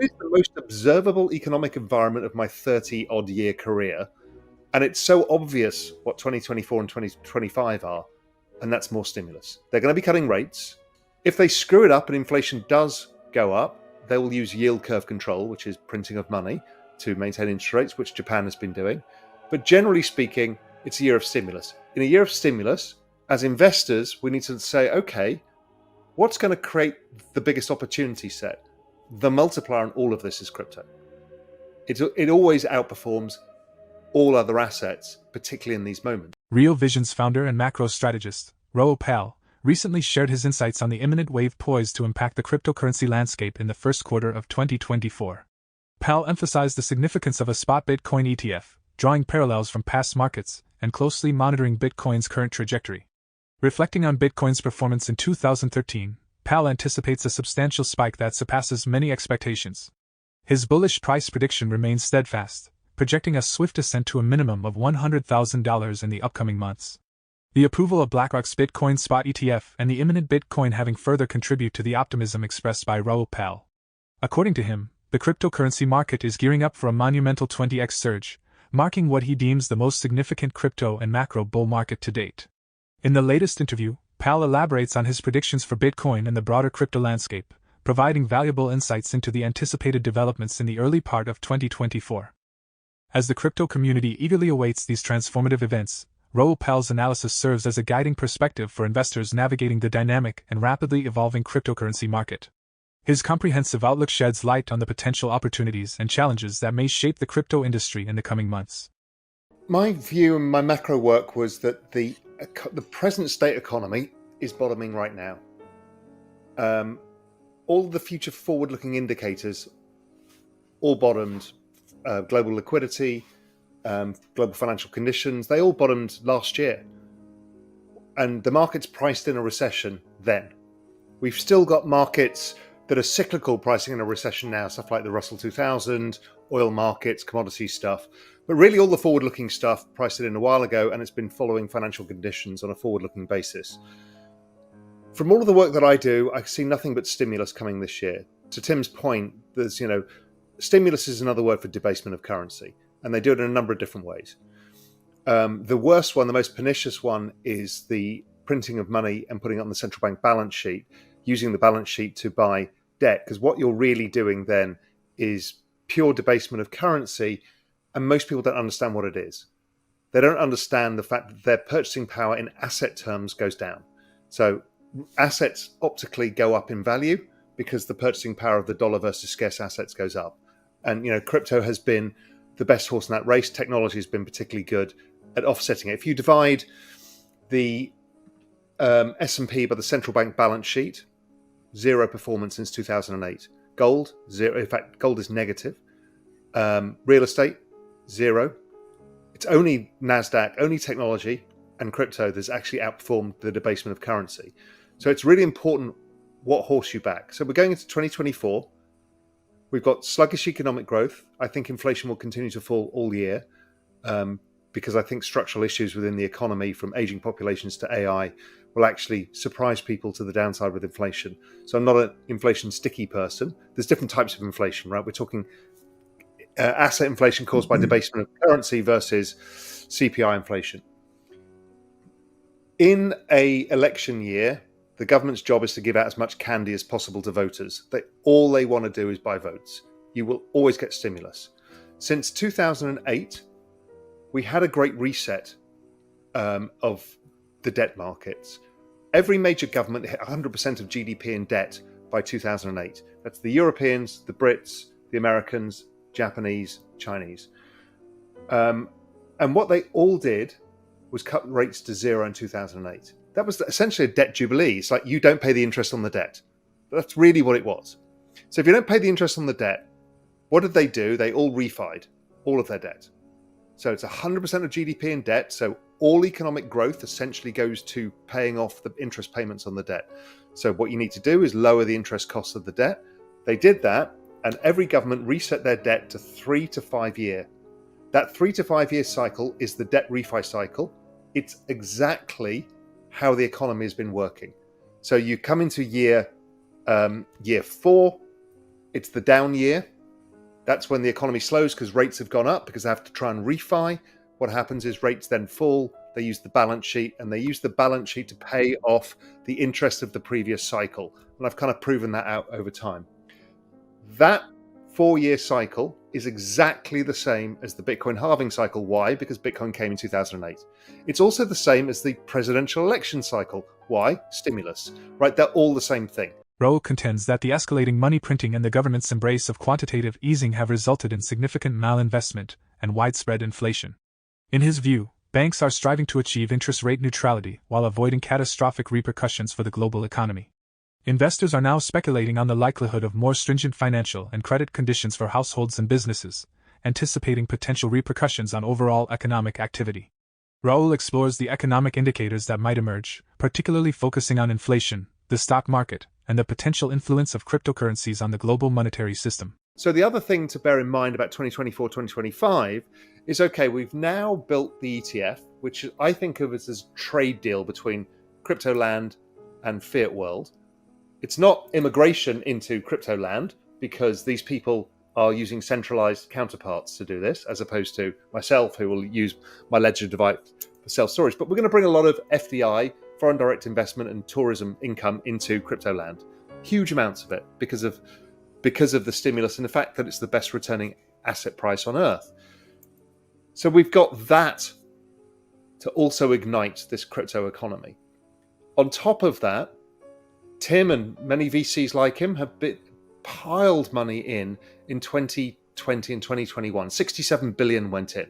it is the most observable economic environment of my 30-odd year career. And it's so obvious what 2024 and 2025 are, and that's more stimulus. They're going to be cutting rates. If they screw it up and inflation does go up, they will use yield curve control, which is printing of money, to maintain interest rates, which Japan has been doing. But generally speaking, it's a year of stimulus. In a year of stimulus, as investors, we need to say, okay, what's going to create the biggest opportunity set? The multiplier on all of this is crypto. It always outperforms all other assets, particularly in these moments. Real Vision's founder and macro strategist, Raoul Pal, recently shared his insights on the imminent wave poised to impact the cryptocurrency landscape in the first quarter of 2024. Pal emphasized the significance of a spot Bitcoin ETF, drawing parallels from past markets and closely monitoring Bitcoin's current trajectory. Reflecting on Bitcoin's performance in 2013, Pal anticipates a substantial spike that surpasses many expectations. His bullish price prediction remains steadfast, projecting a swift ascent to a minimum of $100,000 in the upcoming months. The approval of BlackRock's Bitcoin spot ETF and the imminent Bitcoin halving further contribute to the optimism expressed by Raoul Pal. According to him, the cryptocurrency market is gearing up for a monumental 20x surge, marking what he deems the most significant crypto and macro bull market to date. In the latest interview, Pal elaborates on his predictions for Bitcoin and the broader crypto landscape, providing valuable insights into the anticipated developments in the early part of 2024. As the crypto community eagerly awaits these transformative events, Raoul Pal's analysis serves as a guiding perspective for investors navigating the dynamic and rapidly evolving cryptocurrency market. His comprehensive outlook sheds light on the potential opportunities and challenges that may shape the crypto industry in the coming months. My view and my macro work was that the present state economy is bottoming right now. All the future forward-looking indicators all bottomed. Global liquidity, global financial conditions, they all bottomed last year. And the market's priced in a recession then. We've still got markets that are cyclical pricing in a recession now, stuff like the Russell 2000, oil markets, commodity stuff. But really all the forward-looking stuff priced it in a while ago, and it's been following financial conditions on a forward-looking basis. From all of the work that I do, I see nothing but stimulus coming this year. To Tim's point, there's, stimulus is another word for debasement of currency, and they do it in a number of different ways. The worst one, the most pernicious one, is the printing of money and putting it on the central bank balance sheet, using the balance sheet to buy debt, because what you're really doing then is pure debasement of currency, and most people don't understand what it is. They don't understand the fact that their purchasing power in asset terms goes down. So assets optically go up in value because the purchasing power of the dollar versus scarce assets goes up. And, crypto has been the best horse in that race. Technology has been particularly good at offsetting it. If you divide the S&P by the central bank balance sheet, zero performance since 2008. Gold, zero. In fact, gold is negative. Real estate, zero. It's only NASDAQ, only technology and crypto that's actually outperformed the debasement of currency. So it's really important what horse you back. So we're going into 2024. We've got sluggish economic growth. I think inflation will continue to fall all year because I think structural issues within the economy, from aging populations to AI, will actually surprise people to the downside with inflation. So I'm not an inflation sticky person. There's different types of inflation, right? We're talking asset inflation caused by debasement of currency versus CPI inflation. In an election year, the government's job is to give out as much candy as possible to voters. All they want to do is buy votes. You will always get stimulus. Since 2008, we had a great reset of the debt markets. Every major government hit 100% of GDP in debt by 2008. That's the Europeans, the Brits, the Americans, Japanese, Chinese. And what they all did was cut rates to zero in 2008. That was essentially a debt jubilee. It's like you don't pay the interest on the debt. That's really what it was. So if you don't pay the interest on the debt, what did they do? They all refied all of their debt. So it's 100% of GDP in debt. So all economic growth essentially goes to paying off the interest payments on the debt. So what you need to do is lower the interest costs of the debt. They did that, and every government reset their debt to 3 to 5 year. That 3 to 5 year cycle is the debt refi cycle. It's exactly how the economy has been working. So you come into year 4, It's the down year. That's when the economy slows because rates have gone up because they have to try and refi. What happens is rates then fall. They use the balance sheet, and they use the balance sheet to pay off the interest of the previous cycle. And I've kind of proven that out over time. That 4-year cycle is exactly the same as the Bitcoin halving cycle. Why? Because Bitcoin came in 2008. It's also the same as the presidential election cycle. Why? Stimulus, right? They're all the same thing. Raoul contends that the escalating money printing and the government's embrace of quantitative easing have resulted in significant malinvestment and widespread inflation. In his view, banks are striving to achieve interest rate neutrality while avoiding catastrophic repercussions for the global economy. Investors are now speculating on the likelihood of more stringent financial and credit conditions for households and businesses, anticipating potential repercussions on overall economic activity. Raoul explores the economic indicators that might emerge, particularly focusing on inflation, the stock market, and the potential influence of cryptocurrencies on the global monetary system. So the other thing to bear in mind about 2024, 2025 is, okay, we've now built the ETF, which I think of as a trade deal between crypto land and fiat world. It's not immigration into crypto land because these people are using centralized counterparts to do this, as opposed to myself, who will use my ledger device for self-storage. But we're going to bring a lot of FDI, foreign direct investment, and tourism income into crypto land. Huge amounts of it because of the stimulus and the fact that it's the best returning asset price on earth. So we've got that to also ignite this crypto economy. On top of that, Tim and many VCs like him have piled money in 2020 and 2021. 67 billion went in.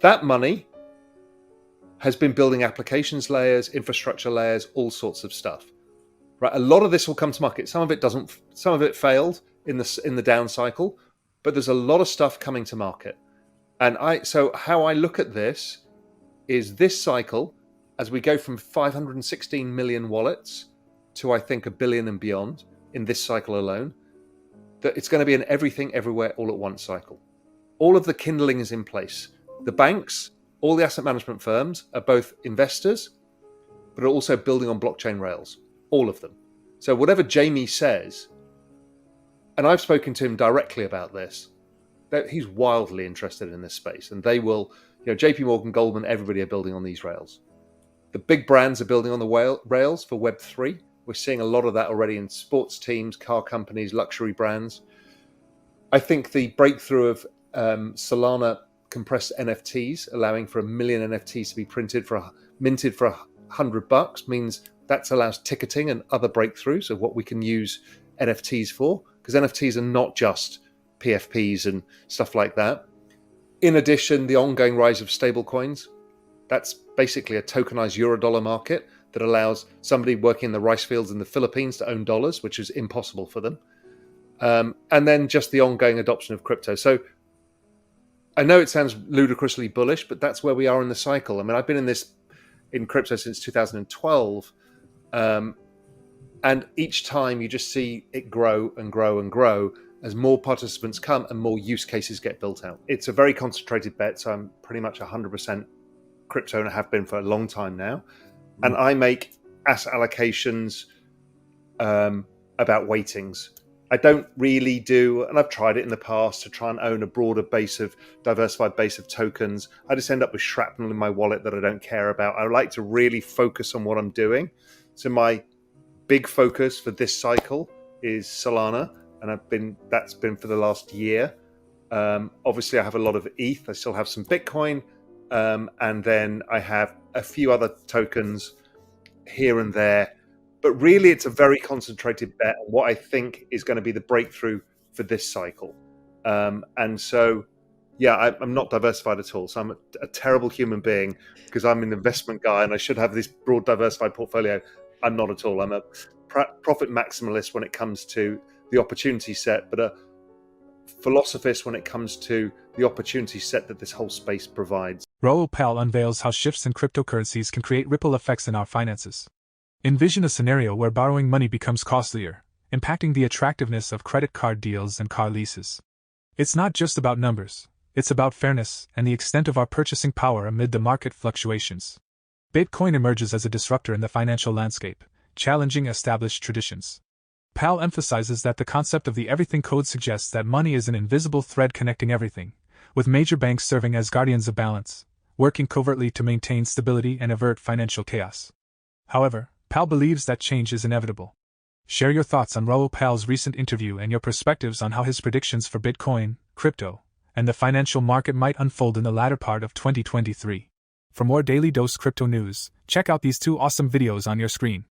That money has been building applications layers, infrastructure layers, all sorts of stuff. Right, a lot of this will come to market. Some of it doesn't. Some of it failed in the down cycle, but there's a lot of stuff coming to market. And so how I look at this is this cycle, as we go from 516 million wallets to I think 1 billion and beyond in this cycle alone, that it's going to be an everything, everywhere, all at once cycle. All of the kindling is in place. The banks, all the asset management firms are both investors, but are also building on blockchain rails. All of them. So whatever Jamie says, and I've spoken to him directly about this, that he's wildly interested in this space, and they will, JP Morgan, Goldman, everybody are building on these rails. The big brands are building on the rails for Web3. We're seeing a lot of that already in sports teams, car companies, luxury brands. I think the breakthrough of Solana compressed NFTs, allowing for 1 million NFTs to be minted for $100, means that allows ticketing and other breakthroughs of what we can use NFTs for, because NFTs are not just PFPs and stuff like that. In addition, the ongoing rise of stablecoins. That's basically a tokenized euro-dollar market that allows somebody working in the rice fields in the Philippines to own dollars, which is impossible for them. And then just the ongoing adoption of crypto. So I know it sounds ludicrously bullish, but that's where we are in the cycle. I mean, I've been in crypto since 2012. And each time you just see it grow and grow and grow as more participants come and more use cases get built out. It's a very concentrated bet, so I'm pretty much 100% crypto and have been for a long time now. And I make asset allocations about weightings. I don't really do, and I've tried it in the past to try and own a broader diversified base of tokens. I just end up with shrapnel in my wallet that I don't care about. I like to really focus on what I'm doing. So my big focus for this cycle is Solana, and that's been for the last year. Obviously, I have a lot of ETH. I still have some Bitcoin, and then I have a few other tokens here and there. But really, it's a very concentrated bet on what I think is going to be the breakthrough for this cycle. And so, yeah, I'm not diversified at all. So I'm a terrible human being because I'm an investment guy and I should have this broad diversified portfolio. I'm not at all. I'm a profit maximalist when it comes to the opportunity set, but a philosophist when it comes to the opportunity set that this whole space provides. Raoul Pal unveils how shifts in cryptocurrencies can create ripple effects in our finances. Envision a scenario where borrowing money becomes costlier, impacting the attractiveness of credit card deals and car leases. It's not just about numbers, it's about fairness and the extent of our purchasing power amid the market fluctuations. Bitcoin emerges as a disruptor in the financial landscape, challenging established traditions. Pal emphasizes that the concept of the everything code suggests that money is an invisible thread connecting everything, with major banks serving as guardians of balance, working covertly to maintain stability and avert financial chaos. However, Pal believes that change is inevitable. Share your thoughts on Raoul Pal's recent interview and your perspectives on how his predictions for Bitcoin, crypto, and the financial market might unfold in the latter part of 2023. For more Daily Dose Crypto news, check out these 2 awesome videos on your screen.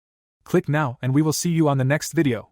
Click now and we will see you on the next video.